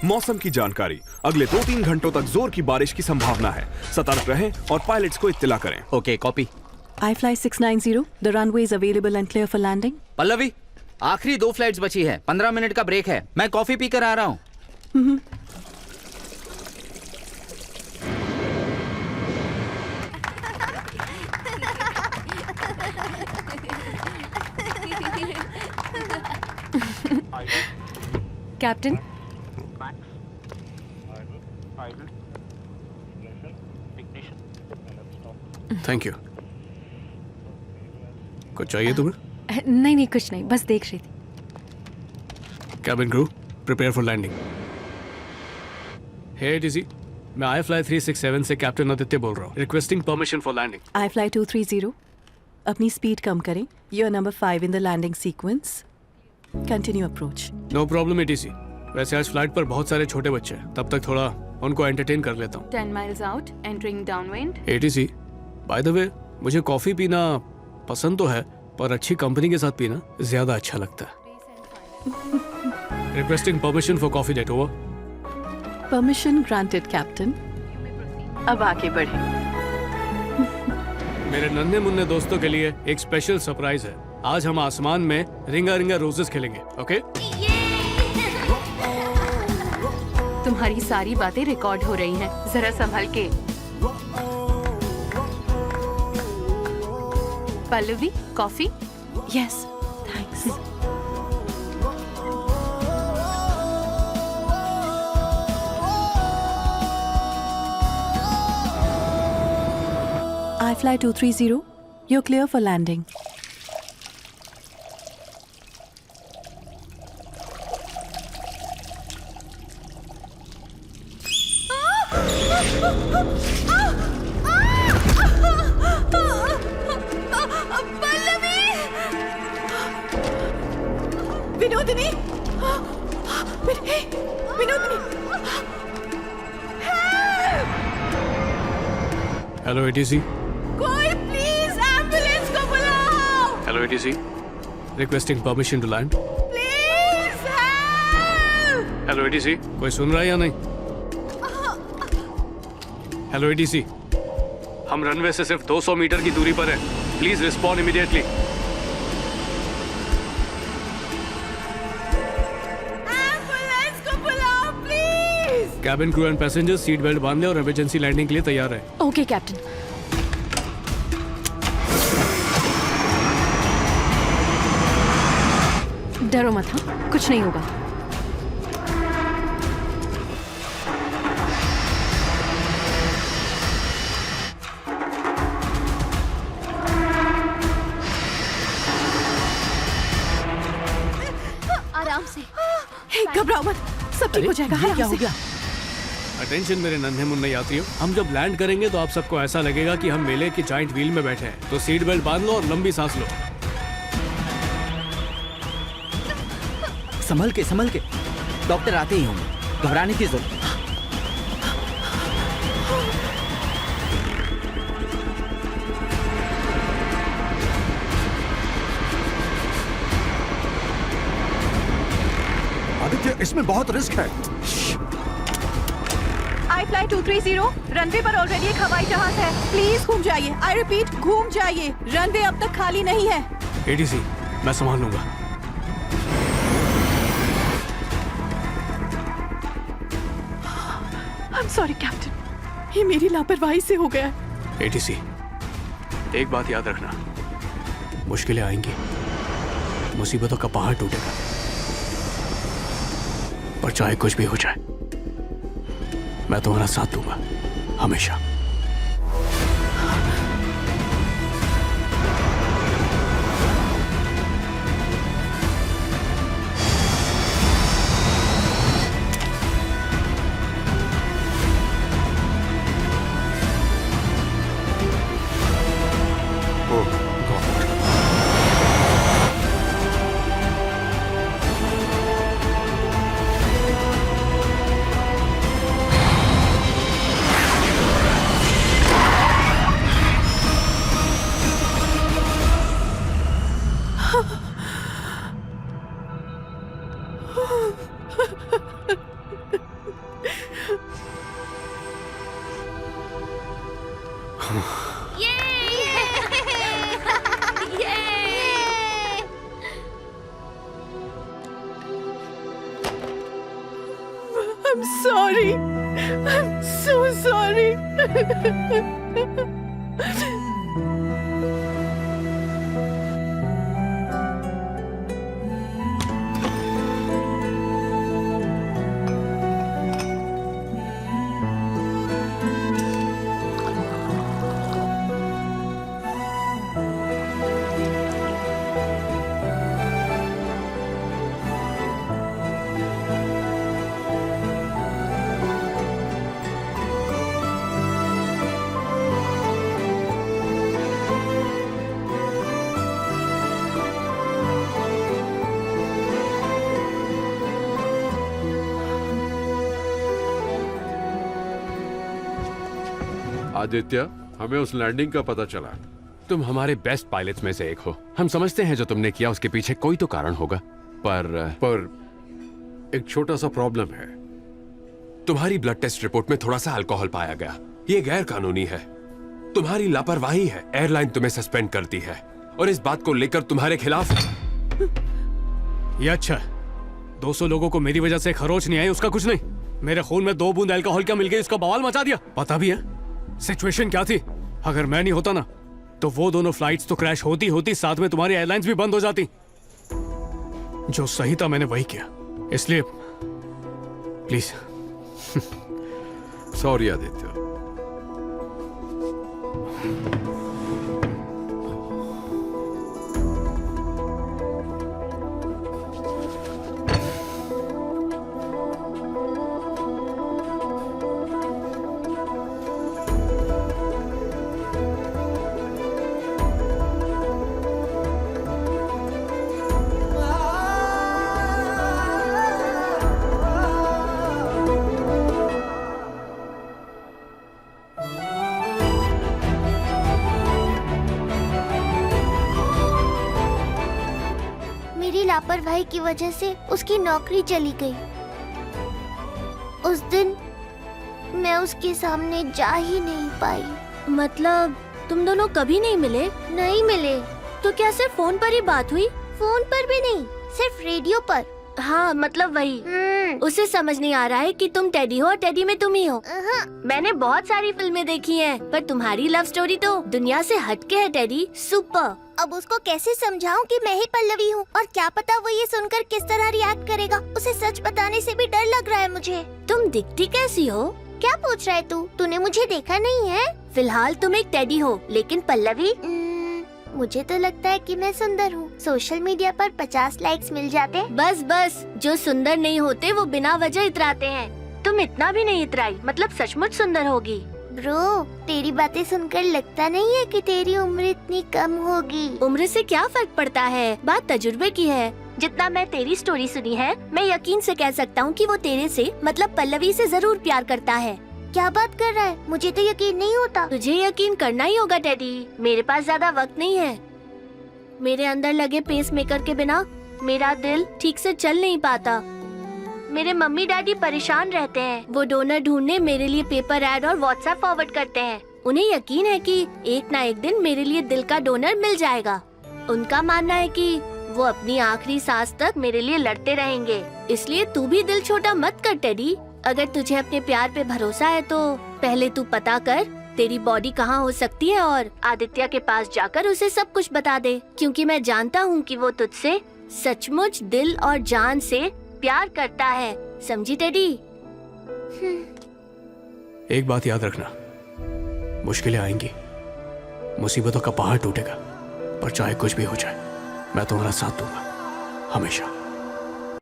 मौसम की जानकारी। अगले 2-3 घंटों तक जोर की बारिश की संभावना है। सतर्क रहें और पायलट्स को इत्तिला करें। Okay, copy. iFly 690, the runway is available and clear for landing. Pallavi, आखिरी 2 फ्लाइट्स बची है, 15 मिनट का ब्रेक है। मैं कॉफी पीकर आ रहा हूँ। Captain, thank you. कुछ चाहिए तुम्हें? नहीं कुछ नहीं, बस देख रही थी। Cabin crew, prepare for landing. Hey DC, मैं iFly 367 से कैप्टन आदित्य बोल रहा हूँ। Requesting permission for landing. iFly 230, अपनी स्पीड कम करें। You are number 5 in the landing sequence. Continue approach. No problem DC. वैसे आज फ्लाइट पर बहुत सारे छोटे बच्चे हैं, तब तक थोड़ा उनको एंटरटेन कर लेता हूँ। 10 miles out, entering downwind. ATC, by the way, मुझे कॉफी पीना पसंद तो है, पर अच्छी कंपनी के साथ पीना ज्यादा अच्छा लगता है। Requesting permission for coffee date. Over. Permission granted, Captain. अब आगे बढ़ें। मेरे नन्हे मुन्ने दोस्तों के लिए एक स्पेशल सरप्राइज है। आज हम आसमान में रिंगा रिंगा रोजेस खेलेंगे। ओके? तुम्हारी सारी बातें रिकॉर्ड हो रही हैं, जरा संभल के। Pallavi, coffee? Yes, thanks. iFly 230, you're clear for landing. Vinodini, Vinodini, hello ATC। कोई प्लीज एम्बुलेंस को बुलाओ। Hello ATC, requesting permission to land. Please help. Hello ATC, कोई सुन रहा है या नहीं? हेलो ATC, हम रनवे से सिर्फ 200 मीटर की दूरी पर हैं। Please respond immediately. एम्बुलेंस को बुलाओ please. Cabin crew and passengers seat belt बांध लें और इमरजेंसी लैंडिंग के लिए तैयार है। Okay captain. डरो मत, हाँ, कुछ नहीं होगा। आराम से। घबराओ मत, सब ठीक हो जाएगा। क्या हो गया? अटेंशन मेरे नन्हे मुन्ने यात्रियों, हम जब लैंड करेंगे तो आप सबको ऐसा लगेगा कि हम मेले की जाइंट व्हील में बैठे हैं। तो सीट बेल्ट बांध लो और लंबी सांस लो। संभल के, संभल के। डॉक्टर आते ही होंगे, घबराने की जरूरत। आदित्य, इसमें बहुत रिस्क है। iFly 230, रनवे पर ऑलरेडी एक हवाई जहाज है। प्लीज घूम जाइए। आई रिपीट, घूम जाइए। रनवे अब तक खाली नहीं है। ATC, मैं संभाल लूंगा। I'm sorry, कैप्टन, ये मेरी लापरवाही से हो गया। ATC, एक बात याद रखना, मुश्किलें आएंगी, मुसीबतों का पहाड़ टूटेगा, पर चाहे कुछ भी हो जाए, मैं तुम्हारा साथ दूंगा हमेशा। I'm sorry. I'm so sorry. Aditya, हमें उस लैंडिंग का पता चला। तुम हमारे बेस्ट पायलट्स में से एक हो। हम समझते हैं जो तुमने किया उसके पीछे कोई तो कारण होगा, पर एक छोटा सा प्रॉब्लम है। तुम्हारी ब्लड टेस्ट रिपोर्ट में थोड़ा सा अल्कोहल पाया गया। ये गैर कानूनी है। तुम्हारी लापरवाही है। एयरलाइन तुम्हें सस्पेंड करती है और इस बात को लेकर तुम्हारे खिलाफ। ये अच्छा है। 200 लोगों को मेरी वजह से खरोच नहीं आई, उसका कुछ नहीं। मेरे खून में 2 बूंद अल्कोहल क्या मिल गई, उसका बवाल मचा दिया। पता भी है सिचुएशन क्या थी। अगर मैं नहीं होता ना तो वो दोनों फ्लाइट्स तो क्रैश होती होती, साथ में तुम्हारी एयरलाइंस भी बंद हो जाती। जो सही था मैंने वही किया, इसलिए प्लीज। सॉरी आदित्य। लापरवाही की वजह से उसकी नौकरी चली गई। उस दिन मैं उसके सामने जा ही नहीं पाई। मतलब तुम दोनों कभी नहीं मिले? नहीं मिले। तो क्या सिर्फ फोन पर ही बात हुई? फोन पर भी नहीं, सिर्फ रेडियो पर। हाँ मतलब वही। उसे समझ नहीं आ रहा है कि तुम टेडी हो और टेडी में तुम ही हो। मैंने बहुत सारी फिल्में देखी हैं, पर तुम्हारी लव स्टोरी तो दुनिया से हटके है टेडी। सुपर। अब उसको कैसे समझाऊं कि मैं ही पल्लवी हूँ, और क्या पता वो ये सुनकर किस तरह रिएक्ट करेगा। उसे सच बताने से भी डर लग रहा है मुझे। तुम दिखती कैसी हो? क्या पूछ रहा है तू? तूने मुझे देखा नहीं है? फिलहाल तुम एक टेडी हो, लेकिन पल्लवी? मुझे तो लगता है कि मैं सुंदर हूँ। सोशल मीडिया पर 50 लाइक्स मिल जाते। बस बस, जो सुंदर नहीं होते वो बिना वजह इतराते हैं। तुम इतना भी नहीं इतराई, मतलब सचमुच सुंदर होगी। ब्रो, तेरी बातें सुनकर लगता नहीं है कि तेरी उम्र इतनी कम होगी। उम्र से क्या फर्क पड़ता है, बात तजुर्बे की है। जितना मैं तेरी स्टोरी सुनी है, मैं यकीन से कह सकता हूँ कि वो तेरे से मतलब पल्लवी से जरूर प्यार करता है। क्या बात कर रहा है? मुझे तो यकीन नहीं होता। तुझे यकीन करना ही होगा टेडी। मेरे पास ज्यादा वक्त नहीं है। मेरे अंदर लगे पेसमेकर के बिना मेरा दिल ठीक से चल नहीं पाता। मेरे मम्मी डैडी परेशान रहते हैं। वो डोनर ढूंढने मेरे लिए पेपर ऐड और व्हाट्सएप फॉरवर्ड करते हैं। उन्हें यकीन है कि एक ना एक दिन मेरे लिए दिल का डोनर मिल जाएगा। उनका मानना है कि वो अपनी आखिरी सांस तक मेरे लिए लड़ते रहेंगे। इसलिए तू भी दिल छोटा मत कर टेडी। अगर तुझे अपने प्यार पे भरोसा है तो पहले तू पता कर तेरी बॉडी कहाँ हो सकती है और आदित्य के पास जाकर उसे सब कुछ बता दे, क्योंकि मैं जानता हूँ कि वो तुझसे सचमुच दिल और जान से प्यार करता है। समझी टेडी? एक बात याद रखना, मुश्किलें आएंगी, मुसीबतों का पहाड़ टूटेगा, पर चाहे कुछ भी हो जाए मैं तुम्हारा साथ दूंगा हमेशा।